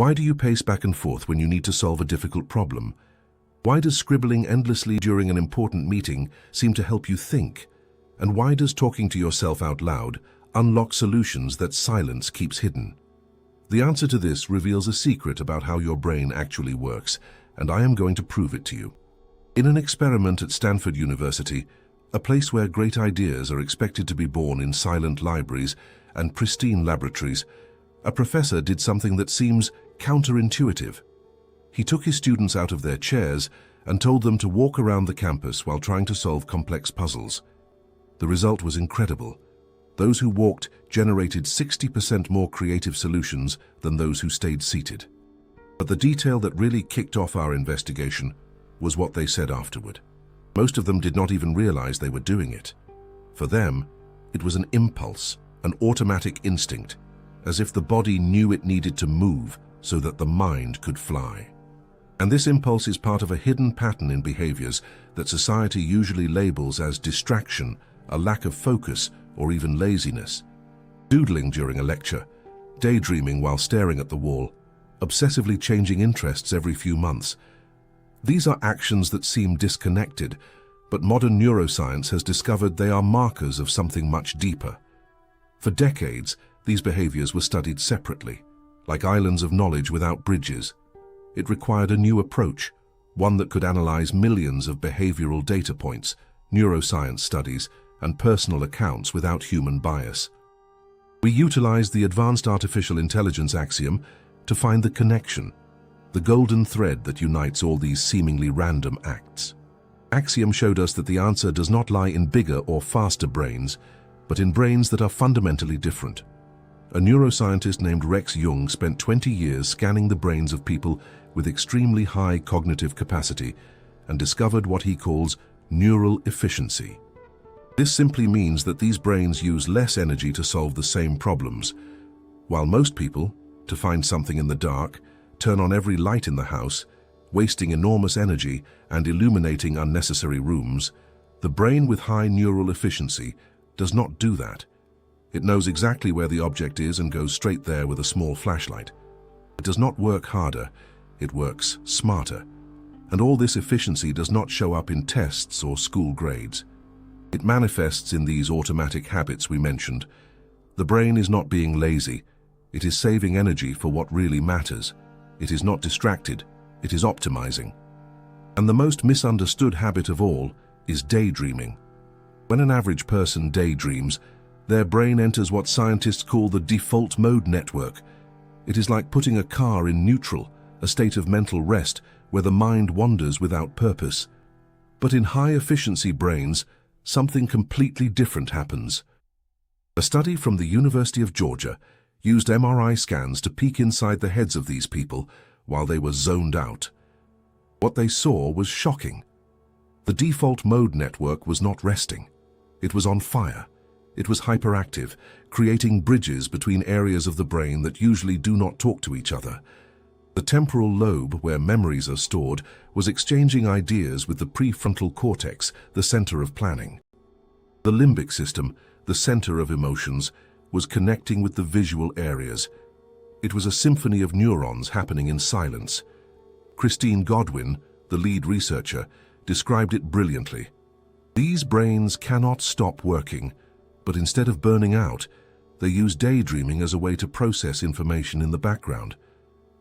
Why do you pace back and forth when you need to solve a difficult problem? Why does scribbling endlessly during an important meeting seem to help you think? And why does talking to yourself out loud unlock solutions that silence keeps hidden? The answer to this reveals a secret about how your brain actually works, and I am going to prove it to you. In an experiment at Stanford University, a place where great ideas are expected to be born in silent libraries and pristine laboratories, a professor did something that seems counterintuitive. He took his students out of their chairs and told them to walk around the campus while trying to solve complex puzzles. The result was incredible. Those who walked generated 60% more creative solutions than those who stayed seated. But the detail that really kicked off our investigation was what they said afterward. Most of them did not even realize they were doing it. For them, it was an impulse, an automatic instinct, as if the body knew it needed to move so that the mind could fly. And this impulse is part of a hidden pattern in behaviors that society usually labels as distraction, a lack of focus, or even laziness. Doodling during a lecture, daydreaming while staring at the wall, obsessively changing interests every few months. These are actions that seem disconnected, but modern neuroscience has discovered they are markers of something much deeper. For decades, these behaviors were studied separately, like islands of knowledge without bridges. It required a new approach, one that could analyze millions of behavioral data points, neuroscience studies, and personal accounts without human bias. We utilized the advanced artificial intelligence axiom to find the connection, the golden thread that unites all these seemingly random acts. Axiom showed us that the answer does not lie in bigger or faster brains, but in brains that are fundamentally different. A neuroscientist named Rex Jung spent 20 years scanning the brains of people with extremely high cognitive capacity and discovered what he calls neural efficiency. This simply means that these brains use less energy to solve the same problems. While most people, to find something in the dark, turn on every light in the house, wasting enormous energy and illuminating unnecessary rooms, the brain with high neural efficiency does not do that. It knows exactly where the object is and goes straight there with a small flashlight. It does not work harder, it works smarter. And all this efficiency does not show up in tests or school grades. It manifests in these automatic habits we mentioned. The brain is not being lazy. It is saving energy for what really matters. It is not distracted. It is optimizing. And the most misunderstood habit of all is daydreaming. When an average person daydreams, their brain enters what scientists call the default mode network. It is like putting a car in neutral, a state of mental rest where the mind wanders without purpose. But in high-efficiency brains, something completely different happens. A study from the University of Georgia used MRI scans to peek inside the heads of these people while they were zoned out. What they saw was shocking. The default mode network was not resting. It was on fire. It was hyperactive, creating bridges between areas of the brain that usually do not talk to each other. The temporal lobe, where memories are stored, was exchanging ideas with the prefrontal cortex, the center of planning. The limbic system, the center of emotions, was connecting with the visual areas. It was a symphony of neurons happening in silence. Christine Godwin, the lead researcher, described it brilliantly. These brains cannot stop working, but instead of burning out, they use daydreaming as a way to process information in the background.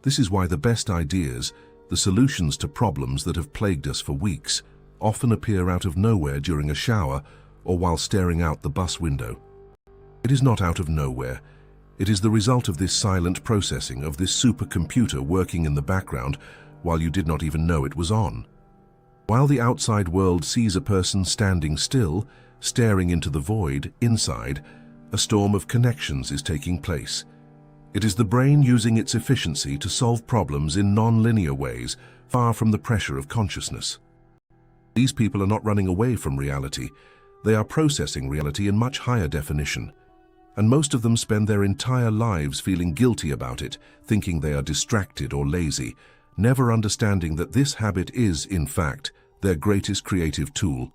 This is why the best ideas, the solutions to problems that have plagued us for weeks, often appear out of nowhere during a shower or while staring out the bus window. It is not out of nowhere. It is the result of this silent processing, of this supercomputer working in the background while you did not even know it was on. While the outside world sees a person standing still, staring into the void, inside, a storm of connections is taking place. It is the brain using its efficiency to solve problems in non-linear ways, far from the pressure of consciousness. These people are not running away from reality. They are processing reality in much higher definition. And most of them spend their entire lives feeling guilty about it, thinking they are distracted or lazy, never understanding that this habit is, in fact, their greatest creative tool.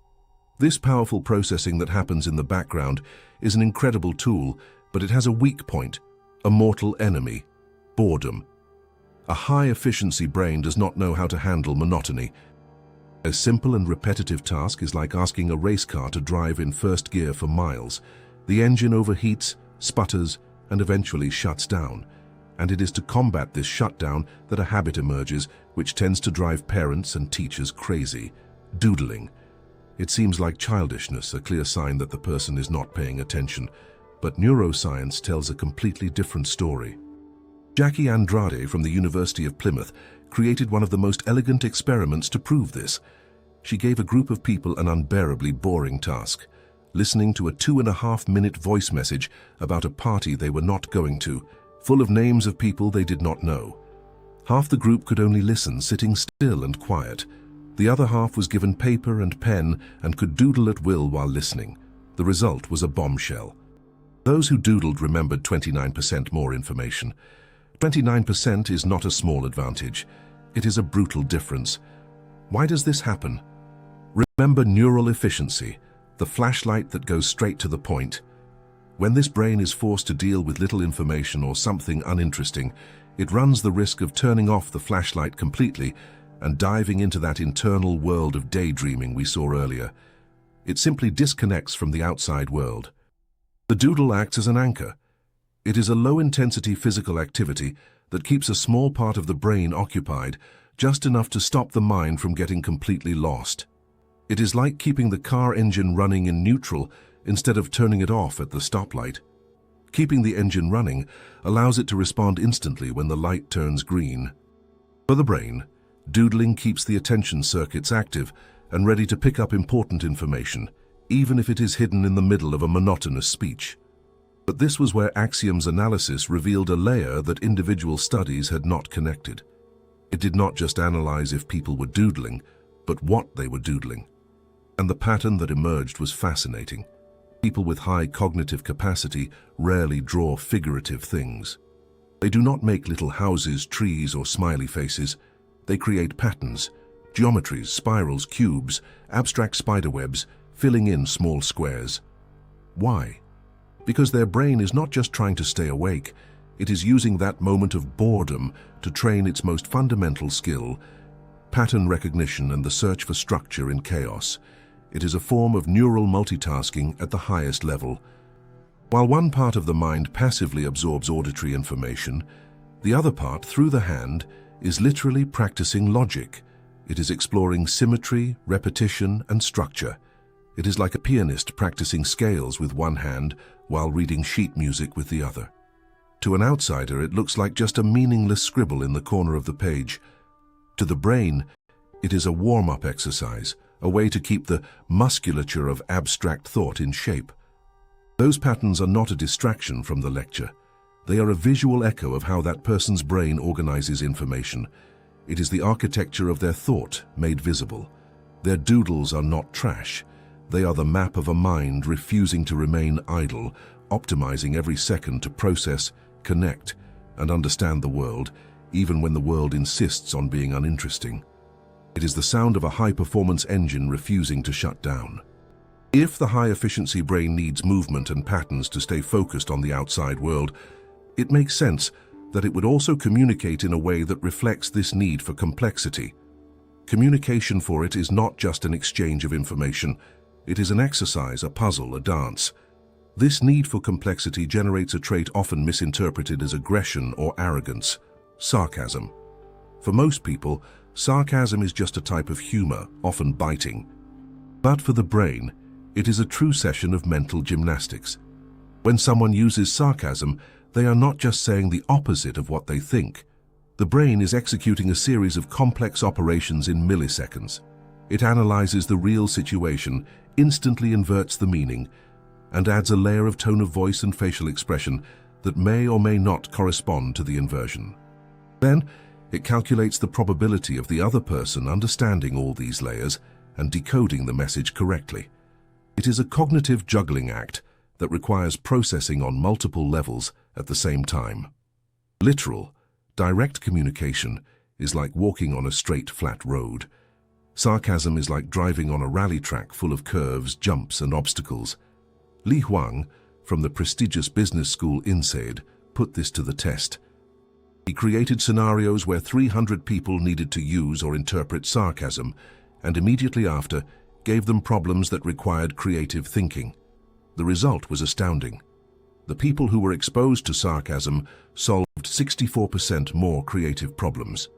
This powerful processing that happens in the background is an incredible tool, but it has a weak point, a mortal enemy: boredom. A high-efficiency brain does not know how to handle monotony. A simple and repetitive task is like asking a race car to drive in first gear for miles. The engine overheats, sputters, and eventually shuts down. And it is to combat this shutdown that a habit emerges which tends to drive parents and teachers crazy: doodling. It seems like childishness, a clear sign that the person is not paying attention, but neuroscience tells a completely different story. Jackie Andrade from the University of Plymouth created one of the most elegant experiments to prove this. She gave a group of people an unbearably boring task: listening to a 2.5-minute voice message about a party they were not going to, full of names of people they did not know. Half the group could only listen, sitting still and quiet. The other half was given paper and pen and could doodle at will while listening. The result was a bombshell. Those who doodled remembered 29% more information. 29% is not a small advantage. It is a brutal difference. Why does this happen? Remember neural efficiency, the flashlight that goes straight to the point. When this brain is forced to deal with little information or something uninteresting, it runs the risk of turning off the flashlight completely and diving into that internal world of daydreaming we saw earlier. It simply disconnects from the outside world. The doodle acts as an anchor. It is a low-intensity physical activity that keeps a small part of the brain occupied, just enough to stop the mind from getting completely lost. It is like keeping the car engine running in neutral instead of turning it off at the stoplight. Keeping the engine running allows it to respond instantly when the light turns green. For the brain, doodling keeps the attention circuits active and ready to pick up important information, even if it is hidden in the middle of a monotonous speech. But this was where Axiom's analysis revealed a layer that individual studies had not connected. It did not just analyze if people were doodling, but what they were doodling. And the pattern that emerged was fascinating. People with high cognitive capacity rarely draw figurative things. They do not make little houses, trees, or smiley faces. They create patterns, geometries, spirals, cubes, abstract spiderwebs, filling in small squares. Why? Because their brain is not just trying to stay awake, it is using that moment of boredom to train its most fundamental skill: pattern recognition and the search for structure in chaos. It is a form of neural multitasking at the highest level. While one part of the mind passively absorbs auditory information, the other part, through the hand, is literally practicing logic. It is exploring symmetry, repetition, and structure. It is like a pianist practicing scales with one hand while reading sheet music with the other. To an outsider, it looks like just a meaningless scribble in the corner of the page. To the brain, it is a warm-up exercise, a way to keep the musculature of abstract thought in shape. Those patterns are not a distraction from the lecture. They are a visual echo of how that person's brain organizes information. It is the architecture of their thought made visible. Their doodles are not trash. They are the map of a mind refusing to remain idle, optimizing every second to process, connect, and understand the world, even when the world insists on being uninteresting. It is the sound of a high-performance engine refusing to shut down. If the high-efficiency brain needs movement and patterns to stay focused on the outside world, it makes sense that it would also communicate in a way that reflects this need for complexity. Communication for it is not just an exchange of information. It is an exercise, a puzzle, a dance. This need for complexity generates a trait often misinterpreted as aggression or arrogance: sarcasm. For most people, sarcasm is just a type of humor, often biting. But for the brain, it is a true session of mental gymnastics. When someone uses sarcasm, they are not just saying the opposite of what they think. The brain is executing a series of complex operations in milliseconds. It analyzes the real situation, instantly inverts the meaning, and adds a layer of tone of voice and facial expression that may or may not correspond to the inversion. Then, it calculates the probability of the other person understanding all these layers and decoding the message correctly. It is a cognitive juggling act that requires processing on multiple levels at the same time. Literal, direct communication is like walking on a straight, flat road. Sarcasm is like driving on a rally track full of curves, jumps, and obstacles. Li Huang, from the prestigious business school INSEAD, put this to the test. He created scenarios where 300 people needed to use or interpret sarcasm, and immediately after, gave them problems that required creative thinking. The result was astounding. The people who were exposed to sarcasm solved 64% more creative problems.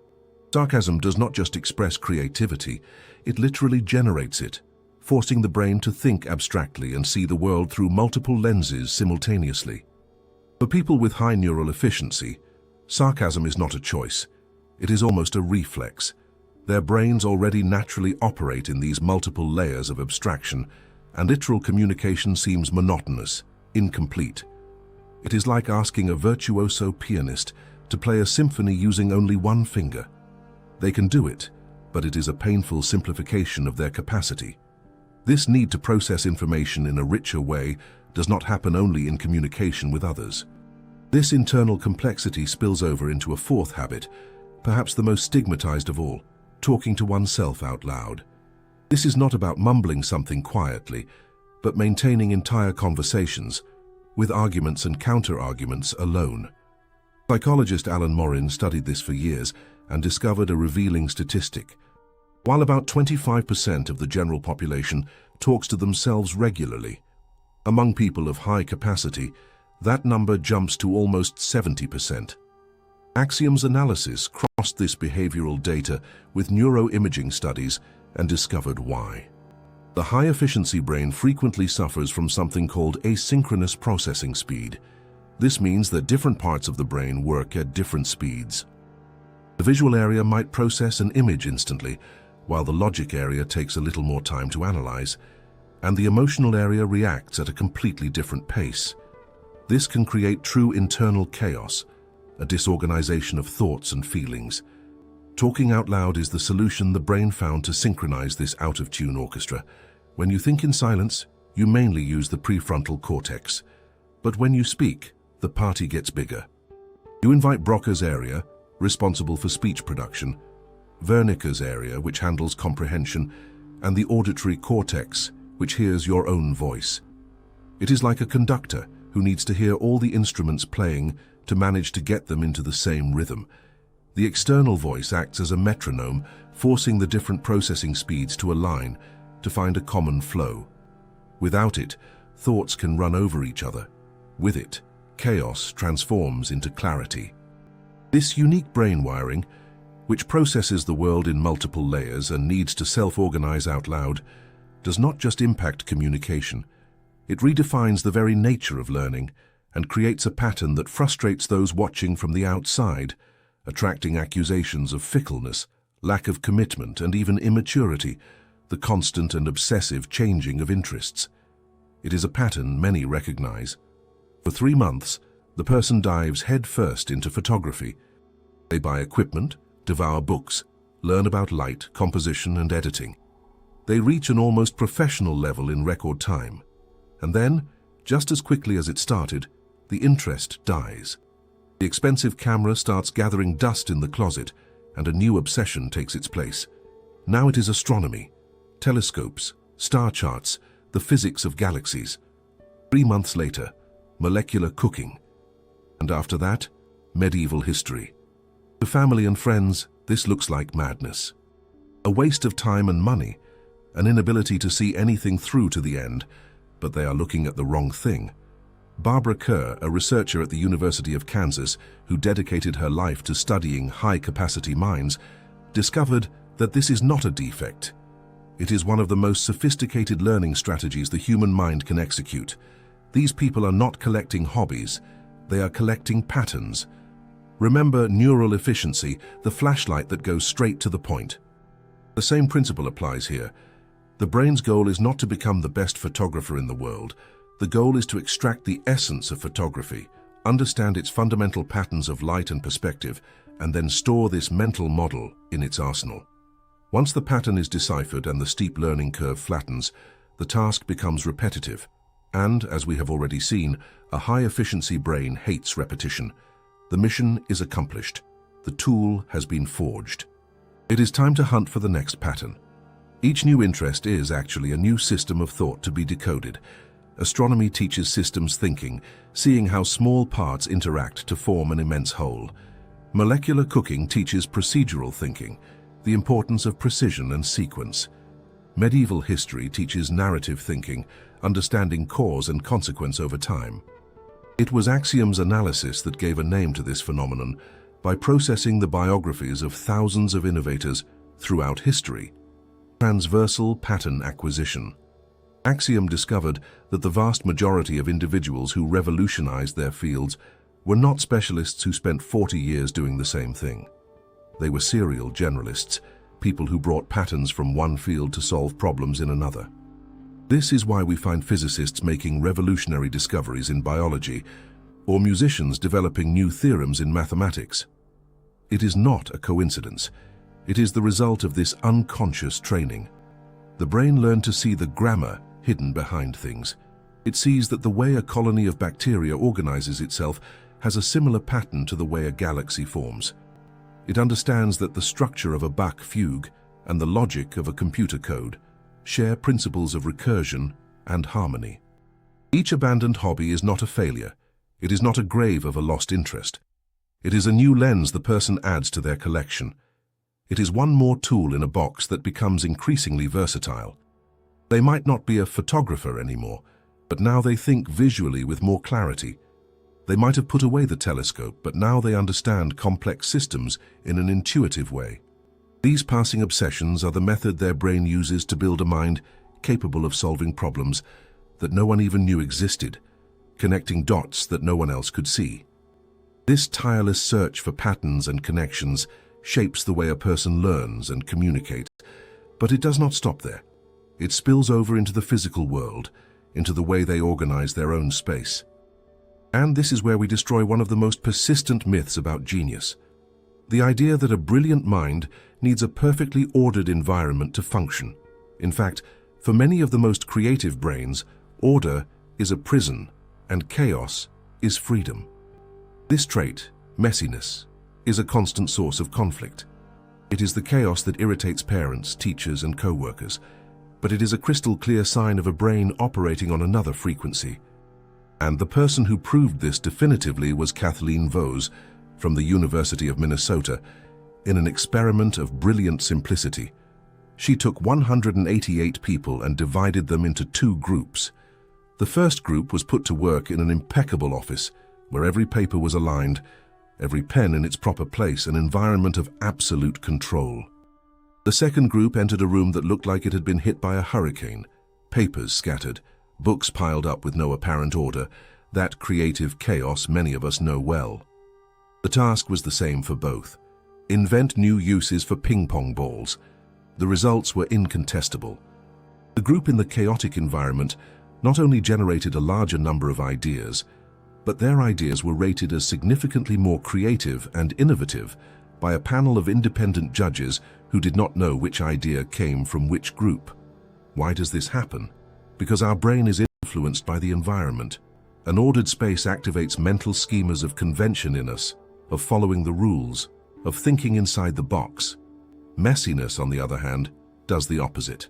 Sarcasm does not just express creativity, it literally generates it, forcing the brain to think abstractly and see the world through multiple lenses simultaneously. For people with high neural efficiency, sarcasm is not a choice. It is almost a reflex. Their brains already naturally operate in these multiple layers of abstraction, and literal communication seems monotonous, incomplete. It is like asking a virtuoso pianist to play a symphony using only one finger. They can do it, but it is a painful simplification of their capacity. This need to process information in a richer way does not happen only in communication with others. This internal complexity spills over into a fourth habit, perhaps the most stigmatized of all: talking to oneself out loud. This is not about mumbling something quietly, but maintaining entire conversations, with arguments and counter-arguments alone. Psychologist Alan Morin studied this for years and discovered a revealing statistic. While about 25% of the general population talks to themselves regularly, among people of high capacity, that number jumps to almost 70%. Axiom's analysis crossed this behavioral data with neuroimaging studies and discovered why. The high-efficiency brain frequently suffers from something called asynchronous processing speed. This means that different parts of the brain work at different speeds. The visual area might process an image instantly, while the logic area takes a little more time to analyze, and the emotional area reacts at a completely different pace. This can create true internal chaos, a disorganization of thoughts and feelings. Talking out loud is the solution the brain found to synchronize this out-of-tune orchestra. When you think in silence, you mainly use the prefrontal cortex. But when you speak, the party gets bigger. You invite Broca's area, responsible for speech production, Wernicke's area, which handles comprehension, and the auditory cortex, which hears your own voice. It is like a conductor who needs to hear all the instruments playing to manage to get them into the same rhythm. The external voice acts as a metronome, forcing the different processing speeds to align to find a common flow. Without it, thoughts can run over each other. With it, chaos transforms into clarity. This unique brain wiring, which processes the world in multiple layers and needs to self-organize out loud, does not just impact communication. It redefines the very nature of learning and creates a pattern that frustrates those watching from the outside, attracting accusations of fickleness, lack of commitment, and even immaturity, the constant and obsessive changing of interests. It is a pattern many recognize. For 3 months, the person dives headfirst into photography. They buy equipment, devour books, learn about light, composition, and editing. They reach an almost professional level in record time. And then, just as quickly as it started, the interest dies. The expensive camera starts gathering dust in the closet, and a new obsession takes its place. Now it is astronomy, telescopes, star charts, the physics of galaxies. 3 months later, molecular cooking. And after that, medieval history. To family and friends, this looks like madness. A waste of time and money, an inability to see anything through to the end, but they are looking at the wrong thing. Barbara Kerr, a researcher at the University of Kansas who dedicated her life to studying high-capacity minds, discovered that this is not a defect. It is one of the most sophisticated learning strategies the human mind can execute. These people are not collecting hobbies, they are collecting patterns. Remember neural efficiency, the flashlight that goes straight to the point. The same principle applies here. The brain's goal is not to become the best photographer in the world. The goal is to extract the essence of photography, understand its fundamental patterns of light and perspective, and then store this mental model in its arsenal. Once the pattern is deciphered and the steep learning curve flattens, the task becomes repetitive. And, as we have already seen, a high-efficiency brain hates repetition. The mission is accomplished. The tool has been forged. It is time to hunt for the next pattern. Each new interest is actually a new system of thought to be decoded. Astronomy teaches systems thinking, seeing how small parts interact to form an immense whole. Molecular cooking teaches procedural thinking, the importance of precision and sequence. Medieval history teaches narrative thinking, understanding cause and consequence over time. It was Axiom's analysis that gave a name to this phenomenon by processing the biographies of thousands of innovators throughout history. Transversal pattern acquisition. Axiom discovered that the vast majority of individuals who revolutionized their fields were not specialists who spent 40 years doing the same thing. They were serial generalists, people who brought patterns from one field to solve problems in another. This is why we find physicists making revolutionary discoveries in biology, or musicians developing new theorems in mathematics. It is not a coincidence. It is the result of this unconscious training. The brain learned to see the grammar hidden behind things. It sees that the way a colony of bacteria organizes itself has a similar pattern to the way a galaxy forms. It understands that the structure of a Bach fugue and the logic of a computer code share principles of recursion and harmony. Each abandoned hobby is not a failure. It is not a grave of a lost interest. It is a new lens the person adds to their collection. It is one more tool in a box that becomes increasingly versatile. They might not be a photographer anymore, but now they think visually with more clarity. They might have put away the telescope, but now they understand complex systems in an intuitive way. These passing obsessions are the method their brain uses to build a mind capable of solving problems that no one even knew existed, connecting dots that no one else could see. This tireless search for patterns and connections shapes the way a person learns and communicates, but it does not stop there. It spills over into the physical world, into the way they organize their own space. And this is where we destroy one of the most persistent myths about genius. The idea that a brilliant mind needs a perfectly ordered environment to function. In fact, for many of the most creative brains, order is a prison and chaos is freedom. This trait, messiness, is a constant source of conflict. It is the chaos that irritates parents, teachers, and co-workers, but it is a crystal clear sign of a brain operating on another frequency. And the person who proved this definitively was Kathleen Vohs from the University of Minnesota in an experiment of brilliant simplicity. She took 188 people and divided them into two groups. The first group was put to work in an impeccable office where every paper was aligned, every pen in its proper place, an environment of absolute control. The second group entered a room that looked like it had been hit by a hurricane, papers scattered, books piled up with no apparent order, that creative chaos many of us know well. The task was the same for both. Invent new uses for ping-pong balls. The results were incontestable. The group in the chaotic environment not only generated a larger number of ideas, but their ideas were rated as significantly more creative and innovative by a panel of independent judges who did not know which idea came from which group. Why does this happen? Because our brain is influenced by the environment. An ordered space activates mental schemas of convention in us, of following the rules, of thinking inside the box. Messiness, on the other hand, does the opposite.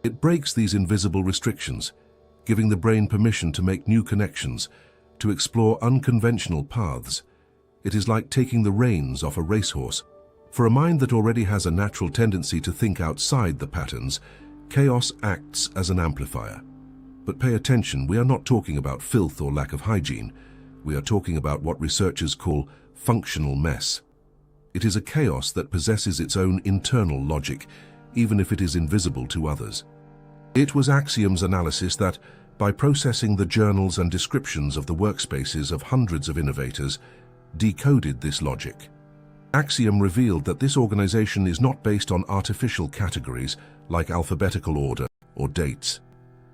It breaks these invisible restrictions, giving the brain permission to make new connections, to explore unconventional paths. It is like taking the reins off a racehorse. For a mind that already has a natural tendency to think outside the patterns, chaos acts as an amplifier. But pay attention, we are not talking about filth or lack of hygiene. We are talking about what researchers call functional mess. It is a chaos that possesses its own internal logic, even if it is invisible to others. It was Axiom's analysis that, by processing the journals and descriptions of the workspaces of hundreds of innovators, decoded this logic. Axiom revealed that this organization is not based on artificial categories like alphabetical order or dates.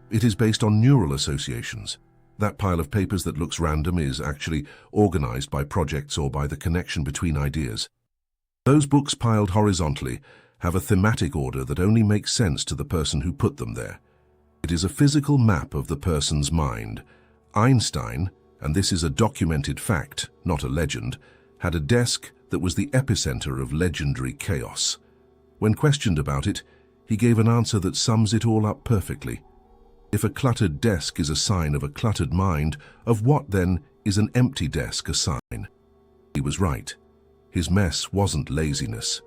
It is based on neural associations. That pile of papers that looks random is actually organized by projects or by the connection between ideas. Those books piled horizontally have a thematic order that only makes sense to the person who put them there. It is a physical map of the person's mind. Einstein, and this is a documented fact, not a legend, had a desk that was the epicenter of legendary chaos. When questioned about it, he gave an answer that sums it all up perfectly. If a cluttered desk is a sign of a cluttered mind, of what then is an empty desk a sign? He was right. his mess wasn't laziness.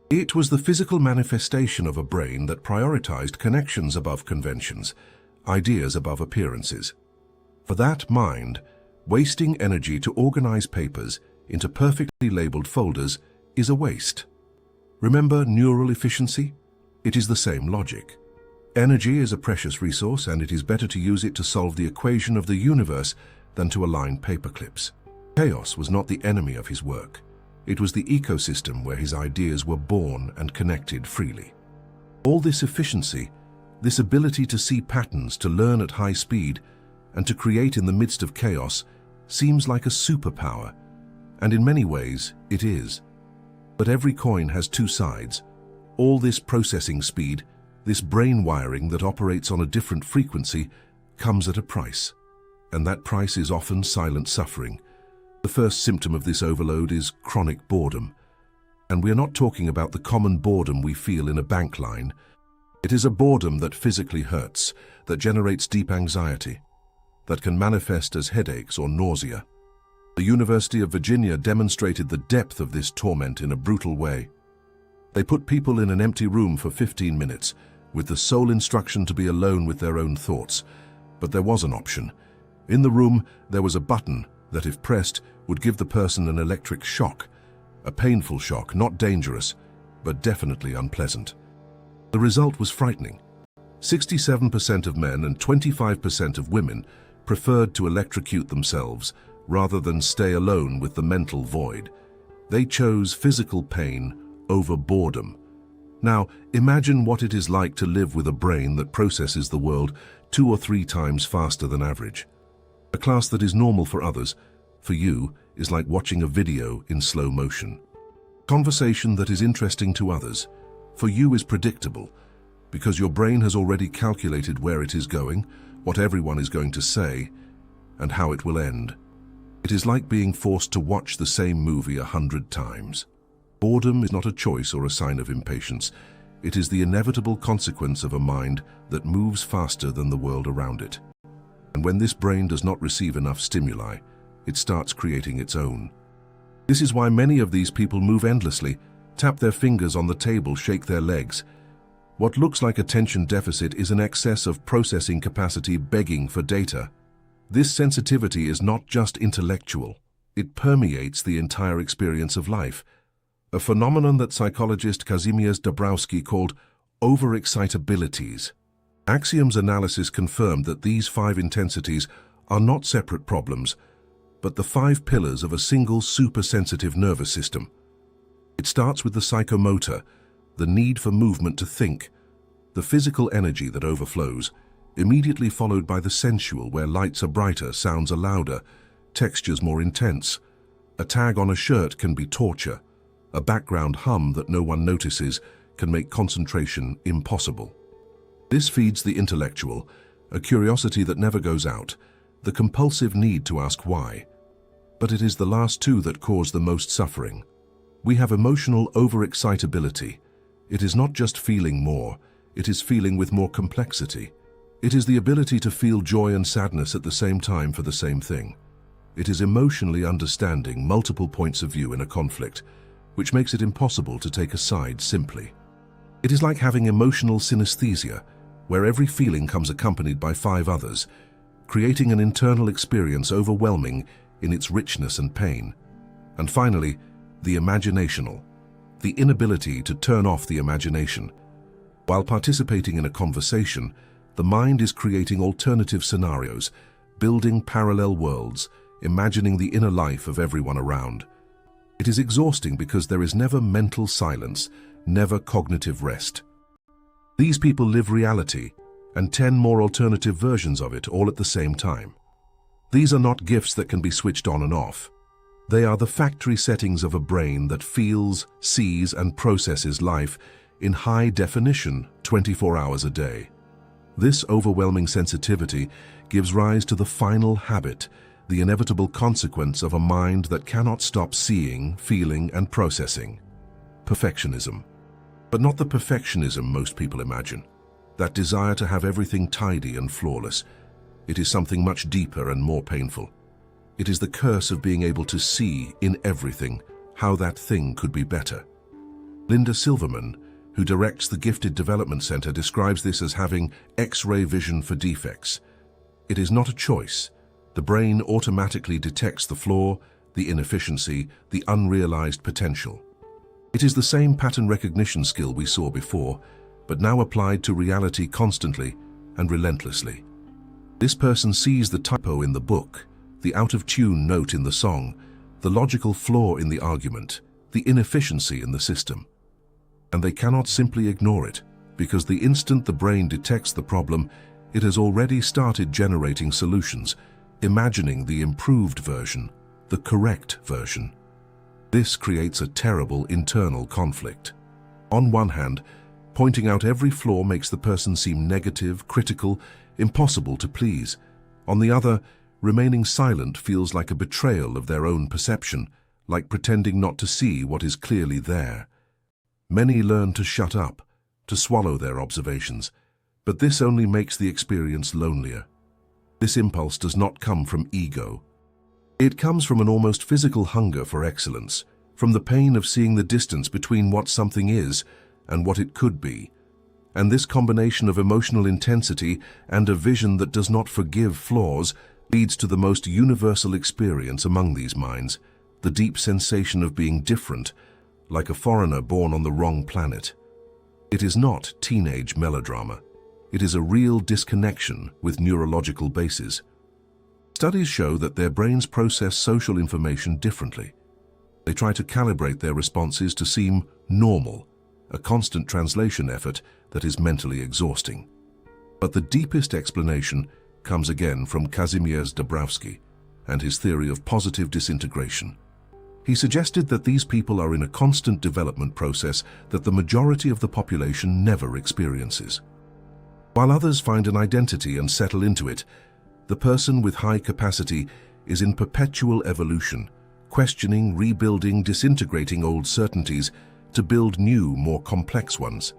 It was the physical manifestation of a brain that prioritized connections above conventions, ideas above appearances. For that mind, wasting energy to organize papers into perfectly labeled folders is a waste. Remember neural efficiency? It is the same logic. Energy is a precious resource, and it is better to use it to solve the equation of the universe than to align paperclips. Chaos was not the enemy of his work. It was the ecosystem where his ideas were born and connected freely. All this efficiency, this ability to see patterns, to learn at high speed, and to create in the midst of chaos, seems like a superpower, and in many ways it is. But every coin has two sides. All this processing speed, this brain wiring that operates on a different frequency, comes at a price. And that price is often silent suffering. The first symptom of this overload is chronic boredom. And we are not talking about the common boredom we feel in a bank line. It is a boredom that physically hurts, that generates deep anxiety, that can manifest as headaches or nausea. The University of Virginia demonstrated the depth of this torment in a brutal way. They put people in an empty room for 15 minutes, with the sole instruction to be alone with their own thoughts. But there was an option. In the room, there was a button that, if pressed, would give the person an electric shock. A painful shock, not dangerous, but definitely unpleasant. The result was frightening. 67% of men and 25% of women preferred to electrocute themselves rather than stay alone with the mental void. They chose physical pain over boredom. Now, imagine what it is like to live with a brain that processes the world 2 or 3 times faster than average. A class that is normal for others, for you, is like watching a video in slow motion. Conversation that is interesting to others, for you, is predictable, because your brain has already calculated where it is going, what everyone is going to say, and how it will end. It is like being forced to watch the same movie 100 times. Boredom is not a choice or a sign of impatience. It is the inevitable consequence of a mind that moves faster than the world around it. And when this brain does not receive enough stimuli, it starts creating its own. This is why many of these people move endlessly, tap their fingers on the table, shake their legs. What looks like attention deficit is an excess of processing capacity begging for data. This sensitivity is not just intellectual. It permeates the entire experience of life, a phenomenon that psychologist Kazimierz Dabrowski called overexcitabilities. Axiom's analysis confirmed that these 5 intensities are not separate problems, but the 5 pillars of a single supersensitive nervous system. It starts with the psychomotor, the need for movement to think, the physical energy that overflows, immediately followed by the sensual, where lights are brighter, sounds are louder, textures more intense. A tag on a shirt can be torture. A background hum that no one notices can make concentration impossible. This feeds the intellectual, a curiosity that never goes out, the compulsive need to ask why. But it is the last 2 that cause the most suffering. We have emotional overexcitability. It is not just feeling more, it is feeling with more complexity. It is the ability to feel joy and sadness at the same time for the same thing. It is emotionally understanding multiple points of view in a conflict, which makes it impossible to take a side simply. It is like having emotional synesthesia, where every feeling comes accompanied by 5 others, creating an internal experience overwhelming in its richness and pain. And finally, the imaginational, the inability to turn off the imagination. While participating in a conversation, the mind is creating alternative scenarios, building parallel worlds, imagining the inner life of everyone around. It is exhausting because there is never mental silence, never cognitive rest. These people live reality and 10 more alternative versions of it all at the same time. These are not gifts that can be switched on and off. They are the factory settings of a brain that feels, sees, and processes life in high definition 24 hours a day. This overwhelming sensitivity gives rise to the final habit, the inevitable consequence of a mind that cannot stop seeing, feeling, and processing. Perfectionism. But not the perfectionism most people imagine. That desire to have everything tidy and flawless. It is something much deeper and more painful. It is the curse of being able to see in everything how that thing could be better. Linda Silverman, who directs the Gifted Development Center, describes this as having X-ray vision for defects. It is not a choice. The brain automatically detects the flaw, the inefficiency, the unrealized potential. It is the same pattern recognition skill we saw before, but now applied to reality constantly and relentlessly. This person sees the typo in the book, the out-of-tune note in the song, the logical flaw in the argument, the inefficiency in the system. And they cannot simply ignore it, because the instant the brain detects the problem, it has already started generating solutions, imagining the improved version, the correct version. This creates a terrible internal conflict. On one hand, pointing out every flaw makes the person seem negative, critical, impossible to please. On the other, remaining silent feels like a betrayal of their own perception, like pretending not to see what is clearly there. Many learn to shut up, to swallow their observations, but this only makes the experience lonelier. This impulse does not come from ego. It comes from an almost physical hunger for excellence, from the pain of seeing the distance between what something is and what it could be. And this combination of emotional intensity and a vision that does not forgive flaws leads to the most universal experience among these minds, the deep sensation of being different, like a foreigner born on the wrong planet. It is not teenage melodrama. It is a real disconnection with neurological bases. Studies show that their brains process social information differently. They try to calibrate their responses to seem normal, a constant translation effort that is mentally exhausting. But the deepest explanation comes again from Kazimierz Dabrowski and his theory of positive disintegration. He suggested that these people are in a constant development process that the majority of the population never experiences. While others find an identity and settle into it, the person with high capacity is in perpetual evolution, questioning, rebuilding, disintegrating old certainties to build new, more complex ones.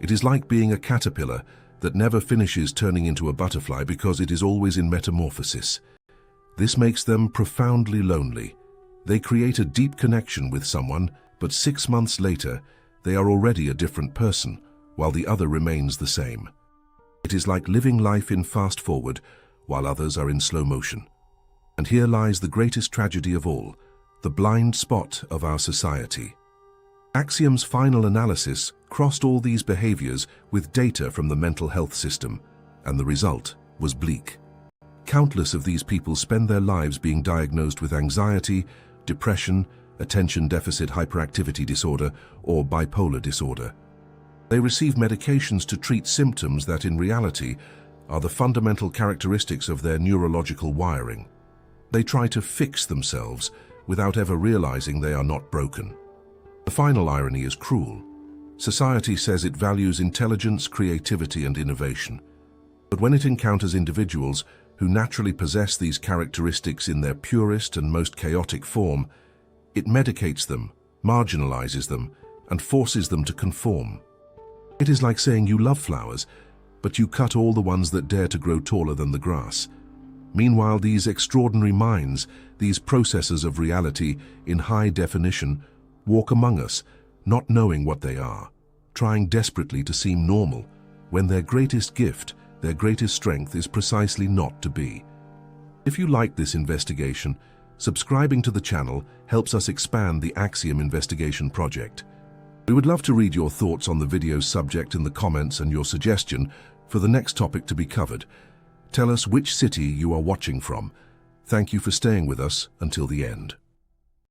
It is like being a caterpillar that never finishes turning into a butterfly because it is always in metamorphosis. This makes them profoundly lonely. They create a deep connection with someone, but 6 months later, they are already a different person, while the other remains the same. It is like living life in fast forward, while others are in slow motion. And here lies the greatest tragedy of all, the blind spot of our society. Axiom's final analysis crossed all these behaviors with data from the mental health system, and the result was bleak. Countless of these people spend their lives being diagnosed with anxiety, depression, attention deficit hyperactivity disorder, or bipolar disorder. They receive medications to treat symptoms that in reality are the fundamental characteristics of their neurological wiring. They try to fix themselves without ever realizing they are not broken. The final irony is cruel. Society says it values intelligence, creativity, and innovation. But when it encounters individuals who naturally possess these characteristics in their purest and most chaotic form, it medicates them, marginalizes them, and forces them to conform. It is like saying you love flowers, but you cut all the ones that dare to grow taller than the grass. Meanwhile, these extraordinary minds, these processors of reality in high definition, walk among us, not knowing what they are, trying desperately to seem normal, when their greatest gift, their greatest strength is precisely not to be. If you like this investigation, subscribing to the channel helps us expand the Axiom investigation project. We would love to read your thoughts on the video's subject in the comments and your suggestion for the next topic to be covered. Tell us which city you are watching from. Thank you for staying with us until the end.